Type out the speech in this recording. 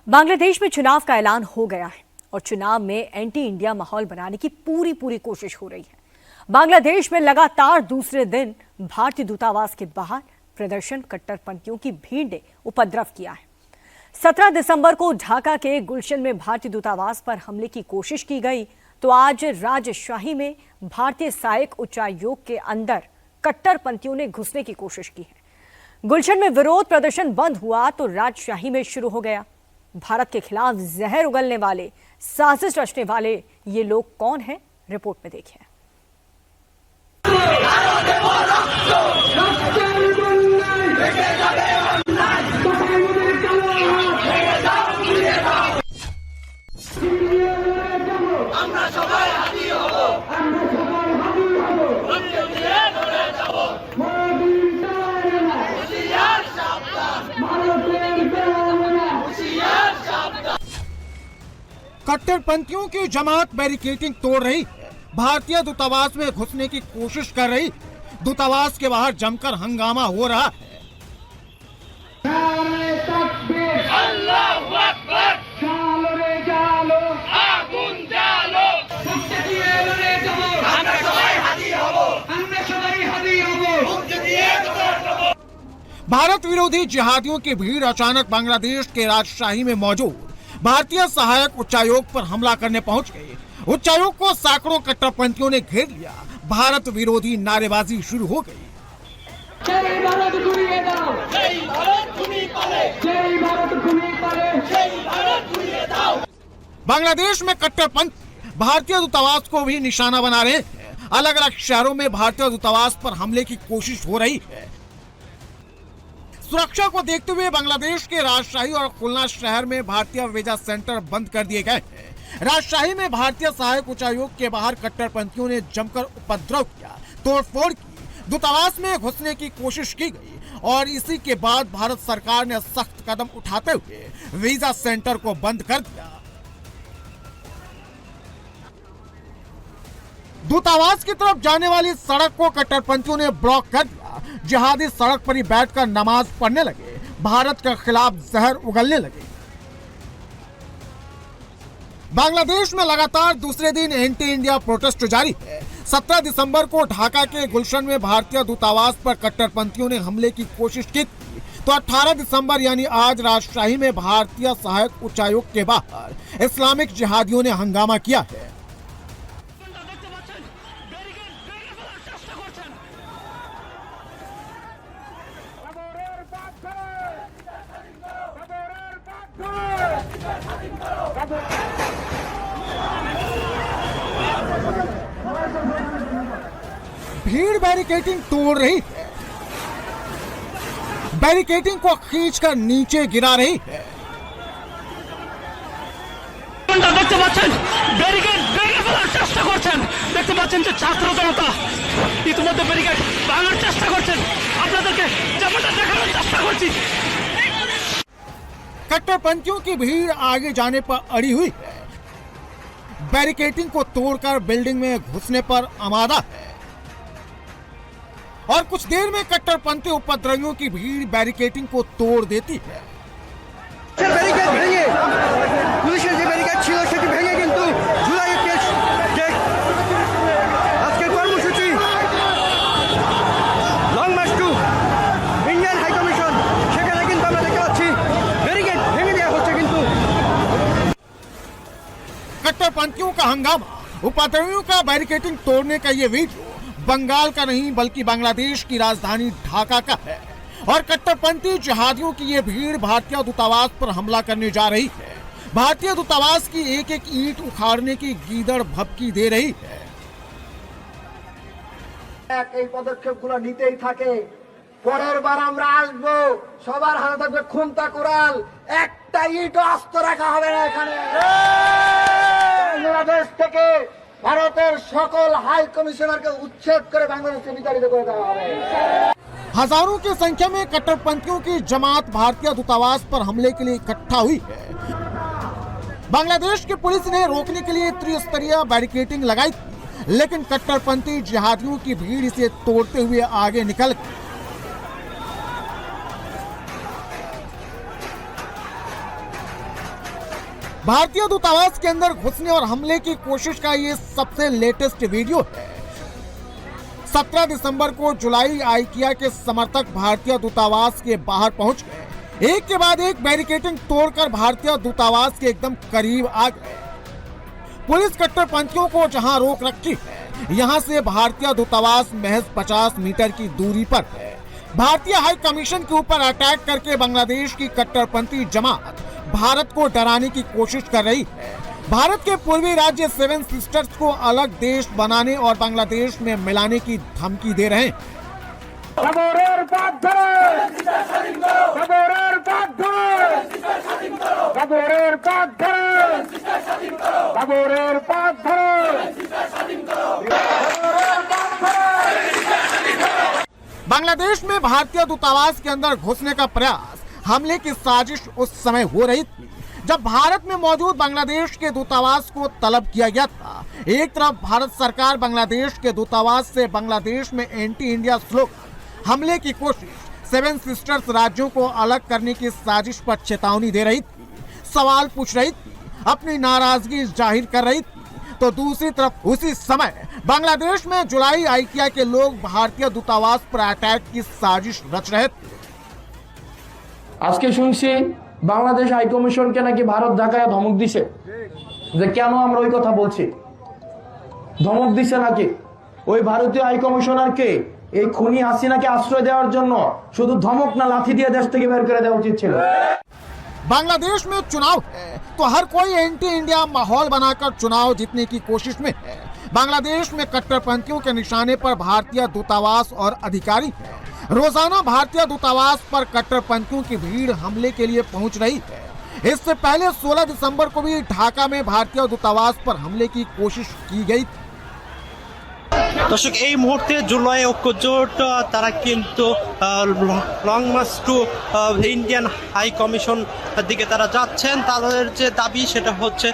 बांग्लादेश में चुनाव का ऐलान हो गया है और चुनाव में एंटी इंडिया माहौल बनाने की पूरी कोशिश हो रही है। बांग्लादेश में लगातार दूसरे दिन भारतीय दूतावास के बाहर प्रदर्शन कट्टरपंथियों की भीड़ ने उपद्रव किया है। 17 दिसंबर को ढाका के गुलशन में भारतीय दूतावास पर हमले की कोशिश की गई, तो आज राजशाही में भारतीय सहायक उच्चायोग के अंदर कट्टरपंथियों ने घुसने की कोशिश की है। गुलशन में विरोध प्रदर्शन बंद हुआ तो राजशाही में शुरू हो गया। भारत के खिलाफ जहर उगलने वाले, साजिश रचने वाले ये लोग कौन हैं? रिपोर्ट में देखिए। कट्टरपंथियों की जमात बैरिकेडिंग तोड़ रही है, भारतीय दूतावास में घुसने की कोशिश कर रही। दूतावास के बाहर जमकर हंगामा हो रहा है। भारत विरोधी जिहादियों की भीड़ अचानक बांग्लादेश के राजशाही में मौजूद भारतीय सहायक उच्चायोग पर हमला करने पहुंच गए। उच्चायोग को सैकड़ों कट्टरपंथियों ने घेर लिया। भारत विरोधी नारेबाजी शुरू हो गई। जय भारत भूमि दाओ, जय भारत भूमि पाले, जय भारत भूमि पाले, जय भारत भूमि दाओ। बांग्लादेश में कट्टरपंथी भारतीय दूतावास को भी निशाना बना रहे हैं। अलग अलग शहरों में भारतीय दूतावास पर हमले की कोशिश हो रही है। सुरक्षा को देखते हुए बांग्लादेश के राजशाही और खुलना शहर में भारतीय वीजा सेंटर बंद कर दिए गए हैं। राजशाही में भारतीय सहायक उच्चायोग के बाहर कट्टरपंथियों ने जमकर उपद्रव किया, तोड़फोड़ की, दूतावास में घुसने की कोशिश की गई और इसी के बाद भारत सरकार ने सख्त कदम उठाते हुए वीजा सेंटर को बंद कर दिया। दूतावास की तरफ जाने वाली सड़क को कट्टरपंथियों ने ब्लॉक कर दिया। जिहादी सड़क पर ही बैठकर नमाज पढ़ने लगे, भारत के खिलाफ जहर उगलने लगे। बांग्लादेश में लगातार दूसरे दिन एंटी इंडिया प्रोटेस्ट जारी है। 17 दिसंबर को ढाका के गुलशन में भारतीय दूतावास पर कट्टरपंथियों ने हमले की कोशिश की थी, तो 18 दिसंबर यानी आज राजशाही में भारतीय सहायक उच्चायोग के बाहर इस्लामिक जिहादियों ने हंगामा किया है। भीड़ बैरिकेडिंग तोड़ रही है, बैरिकेडिंग को खींचकर नीचे गिरा रही है। দেখতে পাচ্ছেন ব্যারিকেড ভেঙে ফেলার চেষ্টা করছেন। দেখতে পাচ্ছেন যে ছাত্র জনতা ইতিমধ্যে ব্যারিকেড ভাঙার চেষ্টা করছেন। আপনাদেরকে যেমনটা দেখানোর চেষ্টা করছি। कट्टरपंथियों की भीड़ आगे जाने पर अड़ी हुई है, बैरिकेडिंग को तोड़कर बिल्डिंग में घुसने पर आमादा है और कुछ देर में कट्टरपंथी उपद्रवियों की भीड़ बैरिकेडिंग को तोड़ देती है। ব্যারিকেড ভেঙে পুলিশের যে ব্যারিকেড ছিল সেটি ভেঙে কিন্তু জুলাই আজকের কর্মসূচি long march to Indian high commission, সেখানে কিন্তু আমরা দেখতে পাচ্ছি ব্যারিকেড ভেঙে দেওয়া হচ্ছে। কিন্তু कट्टरपंथियों का हंगामा, उपद्रवियों का बैरिकेडिंग तोड़ने का ये वीडियो बंगाल का नहीं बल्कि बांग्लादेश की राजधानी ढाका का है और कट्टरपंथी जिहादियों की ये भीड़ भारतीय दूतावास पर हमला करने जा रही है। भारतीय दूतावास की एक एक ईंट उखाड़ने की गीदड़ भभकी दे रही है। এই পদক্ষেপগুলো নিতেই থাকে। পরের বার আমরা আসবো, সবার হাতে থাকবে খুন্তা কুড়াল, একটা ইট আস্ত রাখা হবে না এখানে। বাংলাদেশ থেকে ভারতের সকল হাই কমিশনারকে উচ্ছেদ করে বাংলাদেশে বিতাড়িত করে দেওয়া হবে। हजारों की संख्या में कट्टरपंथियों की जमात भारतीय दूतावास पर हमले के लिए इकट्ठा हुई है। बांग्लादेश की पुलिस ने रोकने के लिए त्रिस्तरीय बैरिकेडिंग लगाई थी, लेकिन कट्टरपंथी जिहादियों की भीड़ इसे तोड़ते हुए आगे निकल गई। भारतीय दूतावास के अंदर घुसने और हमले की कोशिश का ये सबसे लेटेस्ट वीडियो है। 17 दिसंबर को जुलाई आइकिया के समर्थक भारतीय दूतावास के बाहर पहुंच गए। एक के बाद एक बैरिकेडिंग तोड़कर भारतीय दूतावास के एकदम करीब आ गए। पुलिस कट्टरपंथियों को जहां रोक रखी है, यहां से भारतीय दूतावास महज 50 मीटर की दूरी पर है। भारतीय हाई कमीशन के ऊपर अटैक करके बांग्लादेश की कट्टरपंथी जमात भारत को डराने की कोशिश कर रही है। भारत के पूर्वी राज्य सेवन सिस्टर्स को अलग देश बनाने और बांग्लादेश में मिलाने की धमकी दे रहे हैं। बांग्लादेश में भारतीय दूतावास के अंदर घुसने का प्रयास, हमले की साजिश उस समय हो रही थी जब भारत में मौजूद बांग्लादेश के दूतावास को तलब किया गया था। एक तरफ भारत सरकार बांग्लादेश के दूतावास से बांग्लादेश में एंटी इंडिया स्लोगन, हमले की कोशिश, सेवन सिस्टर्स राज्यों को अलग करने की साजिश पर चेतावनी दे रही थी, सवाल पूछ रही थी, अपनी नाराजगी जाहिर कर रही थी। तो दूसरी तरफ उसी समय बांग्लादेश में जुलाई आइकिया के लोग भारतीय दूतावास पर अटैक की साजिश रच रहे थे। আজকে শুনছি বাংলাদেশ হাই কমিশনকে নাকি ভারত ঢাকায় ধমক দিছে যে কেন আমরা ওই কথা বলছি। ধমক দিছে নাকি ওই ভারতীয় হাই কমিশনারকে এই খুনি হাসিনাকে আশ্রয় দেওয়ার জন্য শুধু ধমক না লাঠি দিয়ে দেশ থেকে বের করে দেওয়া উচিত ছিল। बांग्लादेश में चुनाव है तो हर कोई एंटी इंडिया माहौल बनाकर चुनाव जीतने की कोशिश में है। बांग्लादेश में कट्टरपंथियों के निशाने पर भारतीय दूतावास और अधिकारी हैं। रोजाना भारतीय दूतावास पर कट्टरपंथियों की भीड़ हमले के लिए पहुंच रही है। इससे पहले 16 दिसंबर को भी ढाका में भारतीय दूतावास पर हमले की कोशिश की गई थी। দর্শক, এই মুহূর্তে জুলাই ঐক্যজোট তারা কিন্তু long march to Indian high commission দিকে তারা যাচ্ছেন। তাদের যে দাবি সেটা হচ্ছে